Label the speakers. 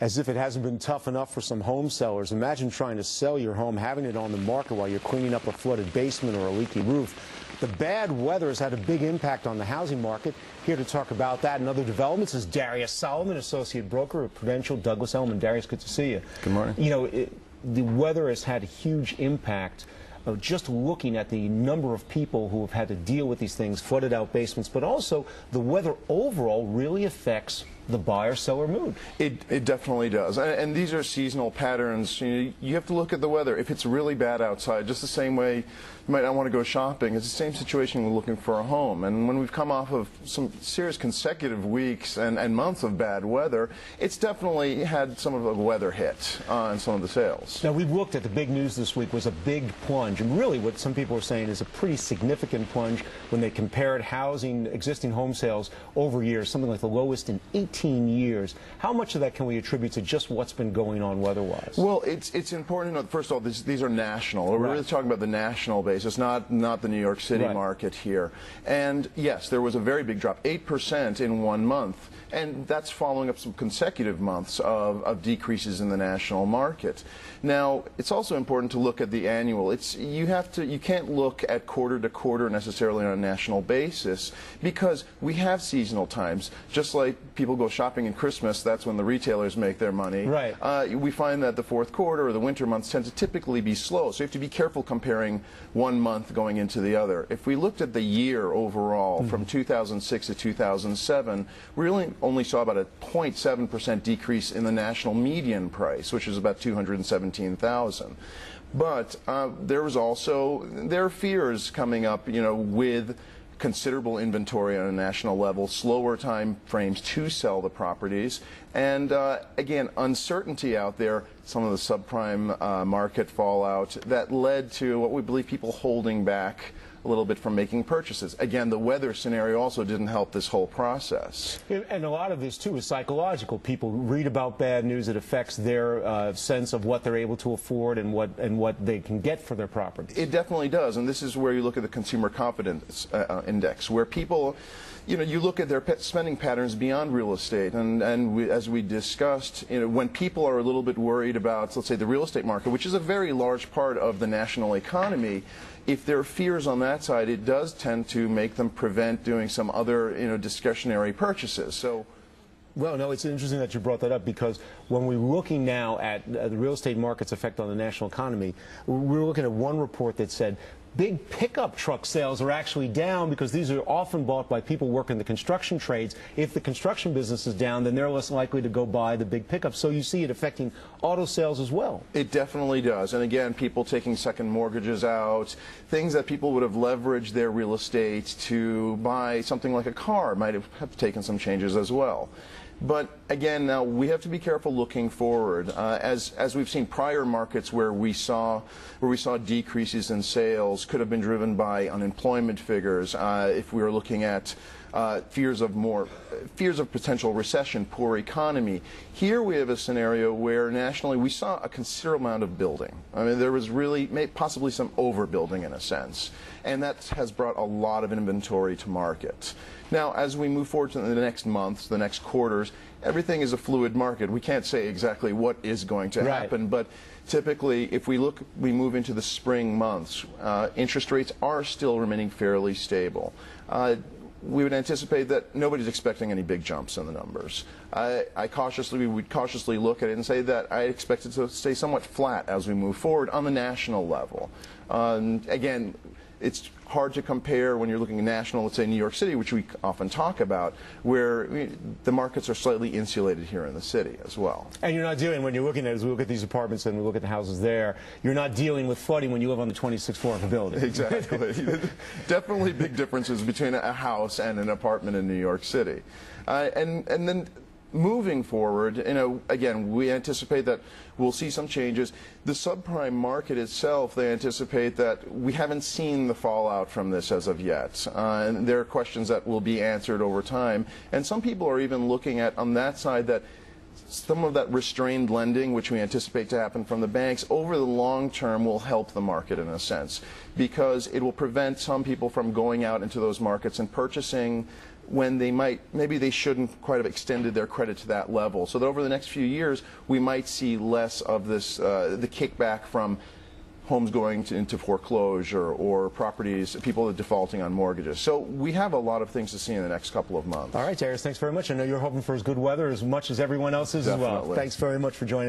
Speaker 1: As if it hasn't been tough enough for some home sellers, imagine trying to sell your home, having it on the market while you're cleaning up a flooded basement or a leaky roof. The bad weather has had a big impact on the housing market. Here to talk about that and other developments is Darius Solomon, associate broker at Prudential Douglas Elliman. Darius, good to see you.
Speaker 2: Good morning.
Speaker 1: You know, the weather has had a huge impact. Just looking at the number of people who have had to deal with these things, flooded out basements, but also the weather overall really affects the buyer-seller mood.
Speaker 2: It definitely does. And these are seasonal patterns. You have to look at the weather. If it's really bad outside, just the same way you might not want to go shopping, it's the same situation with looking for a home. And when we've come off of some serious consecutive weeks and months of bad weather, it's definitely had some of a weather hit on some of the sales.
Speaker 1: Now, we've looked at the big news this week was a big plunge, and really what some people are saying is a pretty significant plunge when they compared existing home sales over years, something like the lowest in 18 years. How much of that can we attribute to just what's been going on weather-wise?
Speaker 2: Well, it's important to note, first of all, these are national. We're really talking about the national basis, not the New York City market here. And yes, there was a very big drop, 8% in 1 month. And that's following up some consecutive months of decreases in the national market. Now, it's also important to look at the annual. You can't look at quarter to quarter necessarily on a national basis because we have seasonal times. Just like people go shopping in Christmas, that's when the retailers make their money.
Speaker 1: Right.
Speaker 2: We find that the fourth quarter or the winter months tend to typically be slow. So you have to be careful comparing 1 month going into the other. If we looked at the year overall from 2006 to 2007, we really only saw about a 0.7% decrease in the national median price, which is about $217,000. But there are fears coming up, with considerable inventory on a national level, slower time frames to sell the properties, and again, uncertainty out there, some of the subprime market fallout that led to what we believe people holding back a little bit from making purchases. Again, the weather scenario also didn't help this whole process.
Speaker 1: And a lot of this, too, is psychological. People read about bad news. It affects their sense of what they're able to afford and what they can get for their properties.
Speaker 2: It definitely does, and this is where you look at the consumer confidence index, where people, you look at their spending patterns beyond real estate, and as we discussed, when people are a little bit worried about, let's say, the real estate market, which is a very large part of the national economy, if there are fears on that side, it does tend to make them prevent doing some other, discretionary purchases. So.
Speaker 1: Well, no, it's interesting that you brought that up because when we're looking now at the real estate market's effect on the national economy, we're looking at one report that said big pickup truck sales are actually down because these are often bought by people working the construction trades. If the construction business is down, then they're less likely to go buy the big pickup. So you see it affecting auto sales as well.
Speaker 2: It definitely does. And again, people taking second mortgages out, things that people would have leveraged their real estate to buy something like a car might have taken some changes as well. But again, now we have to be careful looking forward. As we've seen prior markets where we saw decreases in sales could have been driven by unemployment figures. If we were looking at fears of potential recession, poor economy. Here we have a scenario where nationally we saw a considerable amount of building. I mean, there was really possibly some overbuilding in a sense, and that has brought a lot of inventory to market. Now, as we move forward to the next months, the next quarters, everything is a fluid market. We can't say exactly what is going to happen, but typically, if we move into the spring months, interest rates are still remaining fairly stable. We would anticipate that nobody's expecting any big jumps in the numbers. We would cautiously look at it and say that I expect it to stay somewhat flat as we move forward on the national level. Again, it's hard to compare when you're looking at national, let's say New York City, which we often talk about, where the markets are slightly insulated here in the city as well.
Speaker 1: And you're not dealing, when you're looking at, as we look at these apartments and we look at the houses there, you're not dealing with flooding when you live on the 26th floor of a building.
Speaker 2: Exactly. Definitely big differences between a house and an apartment in New York City. And then moving forward, again, we anticipate that we'll see some changes. The subprime market itself, they anticipate that we haven't seen the fallout from this as of yet. And there are questions that will be answered over time. And some people are even looking at, on that side, that some of that restrained lending, which we anticipate to happen from the banks, over the long term will help the market in a sense, because it will prevent some people from going out into those markets and purchasing when maybe they shouldn't quite have extended their credit to that level. So that over the next few years, we might see less of this, the kickback from homes going into foreclosure or properties, people defaulting on mortgages. So we have a lot of things to see in the next couple of months.
Speaker 1: All right, Darius, thanks very much. I know you're hoping for as good weather as much as everyone else is as well.
Speaker 2: Definitely.
Speaker 1: Thanks very much for joining us.